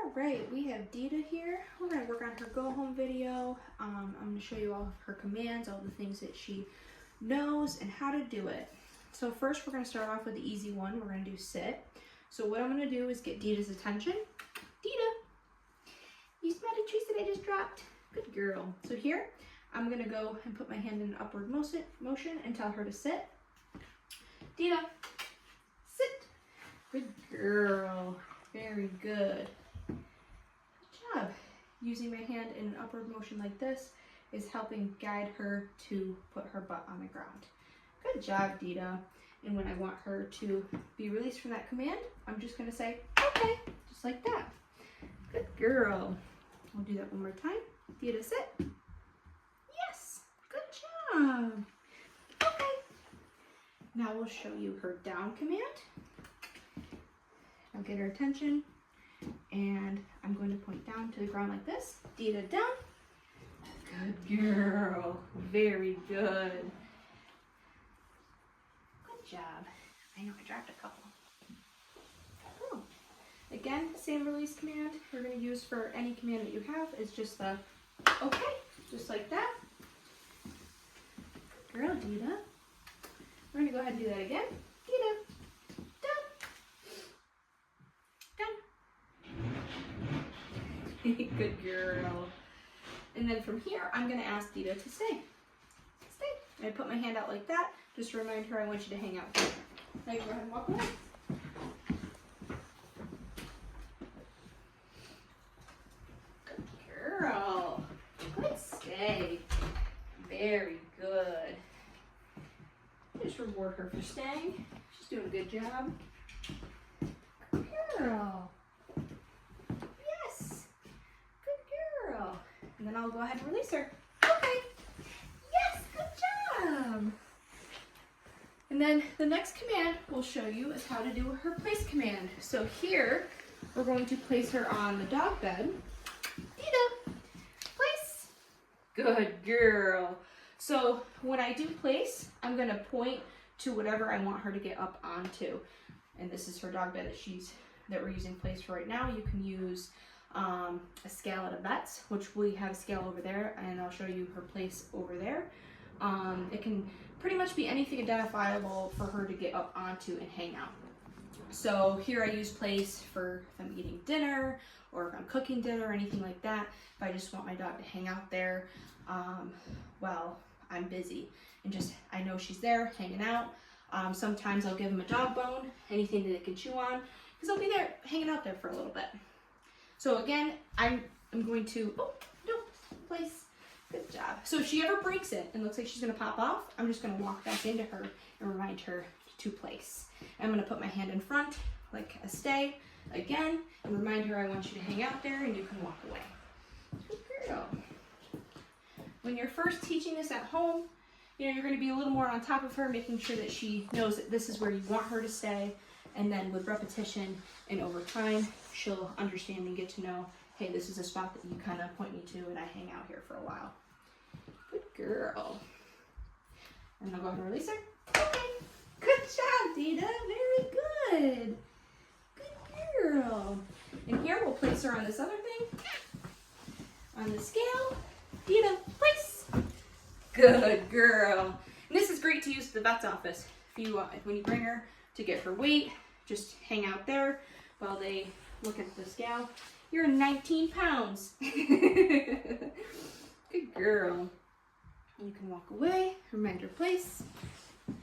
All right, we have Deeda here. We're gonna work on her go home video. I'm gonna show you all of her commands, all the things that she knows and how to do it. So first we're gonna start off with the easy one. We're gonna do sit. So what I'm gonna do is get Deeda's attention. Deeda, you smell the trees that I just dropped? Good girl. So here, I'm gonna go and put my hand in an upward motion and tell her to sit. Deeda, sit. Good girl. Very good. Good job. Using my hand in an upward motion like this is helping guide her to put her butt on the ground. Good job, Deeda. And when I want her to be released from that command, I'm just going to say, okay, just like that. Good girl. We'll do that one more time. Deeda, sit. Yes, good job. Okay. Now we'll show you her down command. I'll get her attention, and I'm going to point down to the ground like this. Deeda, down. Good girl. Very good. Good job. I know I dropped a couple. Oh. Again, same release command we're going to use for any command that you have. It's just the okay, just like that. Good girl, Deeda. We're going to go ahead and do that again. Deeda. Good girl. And then from here, I'm going to ask Deeda to stay. Stay. And I put my hand out like that, just to remind her I want you to hang out here. Now you go ahead and walk away. Good girl. Good stay. Very good. Just reward her for staying. She's doing a good job. Good girl. And then I'll go ahead and release her. Okay. Yes, good job. And then the next command we'll show you is how to do her place command. So here, we're going to place her on the dog bed. Deeda, place. Good girl. So when I do place, I'm going to point to whatever I want her to get up onto. And this is her dog bed that we're using place for right now. You can use a scale at a vet's, which we have a scale over there, and I'll show you her place over there. It can pretty much be anything identifiable for her to get up onto and hang out. So here I use place for if I'm eating dinner or if I'm cooking dinner or anything like that. If I just want my dog to hang out there while I'm busy and just I know she's there hanging out. Sometimes I'll give him a dog bone, anything that it can chew on, because I'll be there hanging out there for a little bit. So again, I'm going to, oh, no, place. Good job. So if she ever breaks it and looks like she's going to pop off, I'm just going to walk back into her and remind her to place. I'm going to put my hand in front like a stay again and remind her I want you to hang out there and you can walk away. Good girl. When you're first teaching this at home, you're going to be a little more on top of her, making sure that she knows that this is where you want her to stay. And then with repetition and over time, she'll understand and get to know, hey, this is a spot that you kind of point me to and I hang out here for a while. Good girl. And I'll go ahead and release her. Okay. Good job, Deeda. Very good. Good girl. And here we'll place her on this other thing. On the scale. Deeda, place. Good girl. And this is great to use at the vet's office. When you bring her to get her weight, just hang out there while they look at the scale. You're 19 pounds. Good girl. You can walk away, remind her place. Good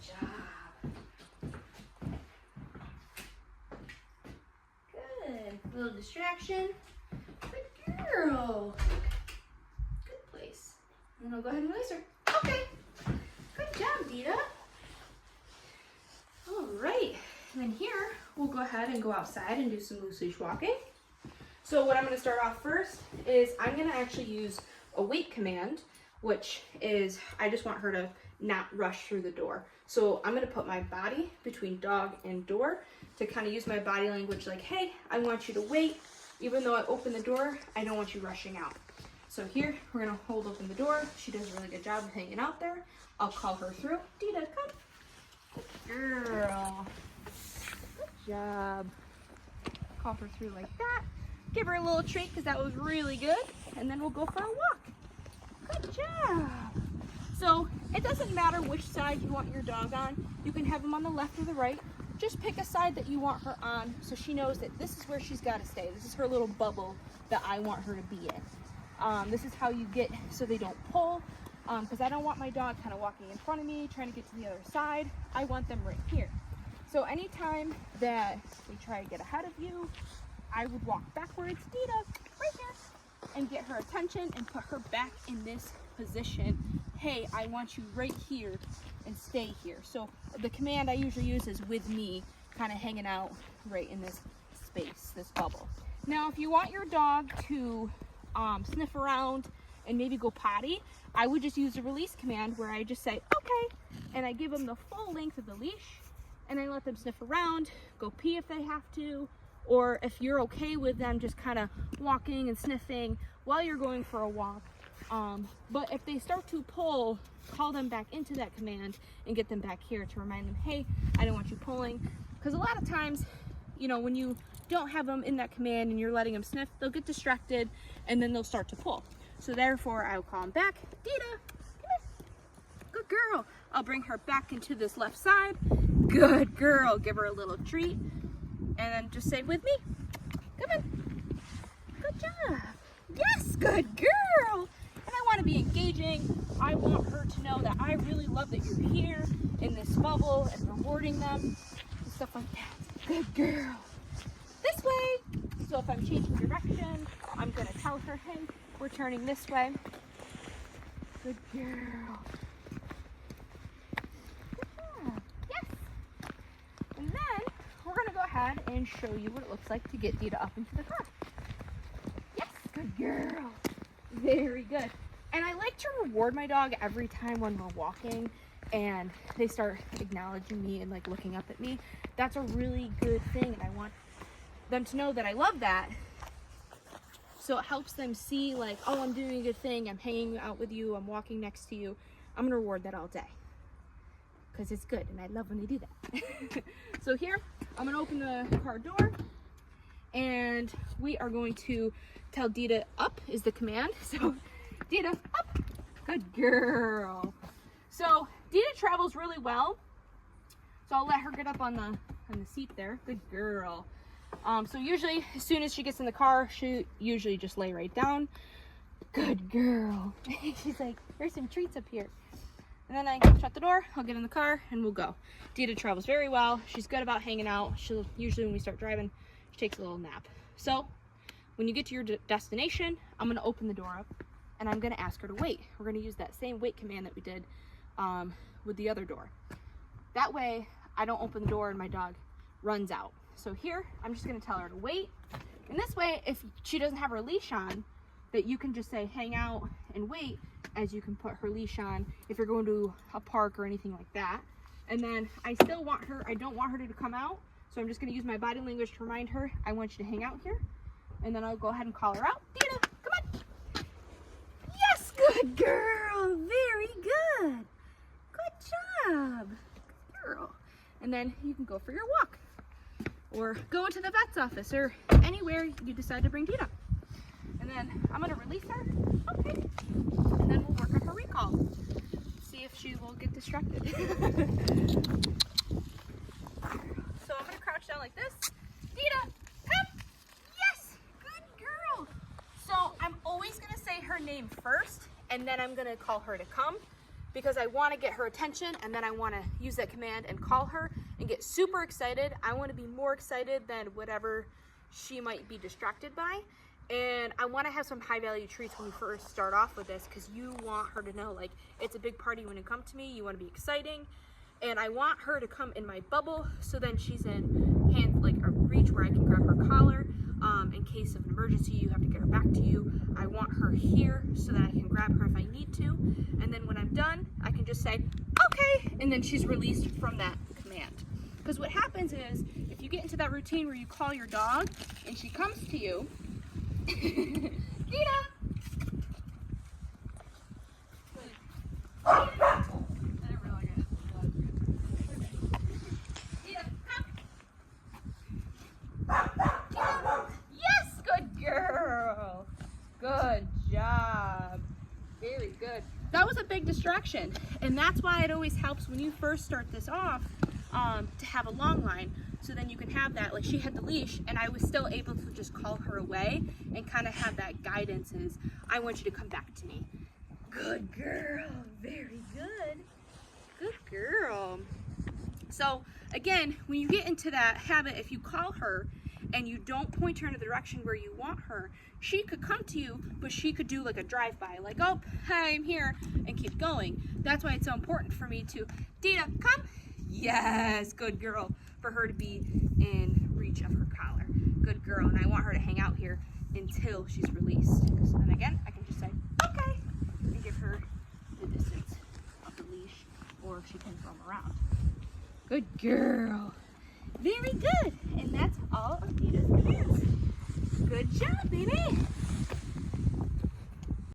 job. Good. Little distraction. Good girl. Good place. And I'll go ahead and release her. Okay. Good job, Deeda. All right, and then here, we'll go ahead and go outside and do some loose leash walking. So what I'm gonna start off first is I'm gonna actually use a wait command, which is, I just want her to not rush through the door. So I'm gonna put my body between dog and door to kind of use my body language like, hey, I want you to wait. Even though I open the door, I don't want you rushing out. So here, we're gonna hold open the door. She does a really good job of hanging out there. I'll call her through. Deeda, come. Good girl. Good job. Call her through like that. Give her a little treat because that was really good. And then we'll go for a walk. Good job. So it doesn't matter which side you want your dog on. You can have them on the left or the right. Just pick a side that you want her on so she knows that this is where she's got to stay. This is her little bubble that I want her to be in. This is how you get so they don't pull. Because I don't want my dog kind of walking in front of me, trying to get to the other side. I want them right here. So anytime that they try to get ahead of you, I would walk backwards, Deeda, right here, and get her attention and put her back in this position. Hey, I want you right here and stay here. So the command I usually use is with me, kind of hanging out right in this space, this bubble. Now, if you want your dog to sniff around and maybe go potty, I would just use a release command where I just say, okay, and I give them the full length of the leash, and I let them sniff around, go pee if they have to, or if you're okay with them just kind of walking and sniffing while you're going for a walk. But if they start to pull, call them back into that command and get them back here to remind them, hey, I don't want you pulling. Because a lot of times, you know, when you don't have them in that command and you're letting them sniff, they'll get distracted and then they'll start to pull. So therefore, I'll call them back. Deeda, come here. Good girl. I'll bring her back into this left side. Good girl. Give her a little treat. And then just say with me. Come on. Good job. Yes, good girl. And I want to be engaging. I want her to know that I really love that you're here in this bubble and rewarding them and stuff like that. Good girl. This way. So if I'm changing direction, I'm going to tell her, hey, we're turning this way. Good girl. Good job. Yes. And then we're going to go ahead and show you what it looks like to get Deeda up into the car. Yes, good girl. Very good. And I like to reward my dog every time when we're walking and they start acknowledging me and like looking up at me. That's a really good thing, and I want them to know that I love that. So it helps them see like, oh, I'm doing a good thing. I'm hanging out with you. I'm walking next to you. I'm going to reward that all day because it's good. And I love when they do that. So here, I'm going to open the car door and we are going to tell Deeda up is the command. So Deeda, up. Good girl. So Deeda travels really well. So I'll let her get up on the seat there. Good girl. So usually as soon as she gets in the car, she usually just lay right down. Good girl. She's like, there's some treats up here. And then I shut the door, I'll get in the car and we'll go. Deeda travels very well. She's good about hanging out. She'll usually, when we start driving, she takes a little nap. So when you get to your destination, I'm going to open the door up and I'm going to ask her to wait. We're going to use that same wait command that we did with the other door. That way I don't open the door and my dog runs out. So here, I'm just gonna tell her to wait. And this way, if she doesn't have her leash on, that you can just say hang out and wait as you can put her leash on if you're going to a park or anything like that. And then I still want her, I don't want her to come out. So I'm just gonna use my body language to remind her, I want you to hang out here. And then I'll go ahead and call her out. Deeda, come on. Yes, good girl, very good. Good job, good girl. And then you can go for your walk. Or go into the vet's office or anywhere you decide to bring Deeda. And then I'm going to release her. Okay. And then we'll work on her recall. See if she will get distracted. So I'm going to crouch down like this. Deeda, come. Yes, good girl. So I'm always going to say her name first and then I'm going to call her to come, because I want to get her attention and then I want to use that command and call her and get super excited. I want to be more excited than whatever she might be distracted by. And I want to have some high value treats when we first start off with this, because you want her to know like it's a big party when you come to me. You want to be exciting. And I want her to come in my bubble so then she's in hand, like a reach where I can grab her collar. In case of an emergency, you have to get her back to you. I want her here so that I can grab her if I need to. And then when I'm done, I can just say, okay, and then she's released from that command. Because what happens is, if you get into that routine where you call your dog and she comes to you, Deeda! Deeda, come! Deeda! distraction. And that's why it always helps when you first start this off to have a long line. So then you can have that, like she had the leash and I was still able to just call her away and kind of have that guidance is, I want you to come back to me. Good girl, very good. Good girl. So again, when you get into that habit, if you call her and you don't point her in the direction where you want her, she could come to you, but she could do like a drive-by, like, oh, hi, I'm here, and keep going. That's why it's so important for me to, Deeda, come. Yes, good girl, for her to be in reach of her collar. Good girl, and I want her to hang out here until she's released. So then again, I can just say, okay, and give her the distance of the leash, or she can roam around. Good girl. Very good. And that's all of Deeda's commands. Good job, baby.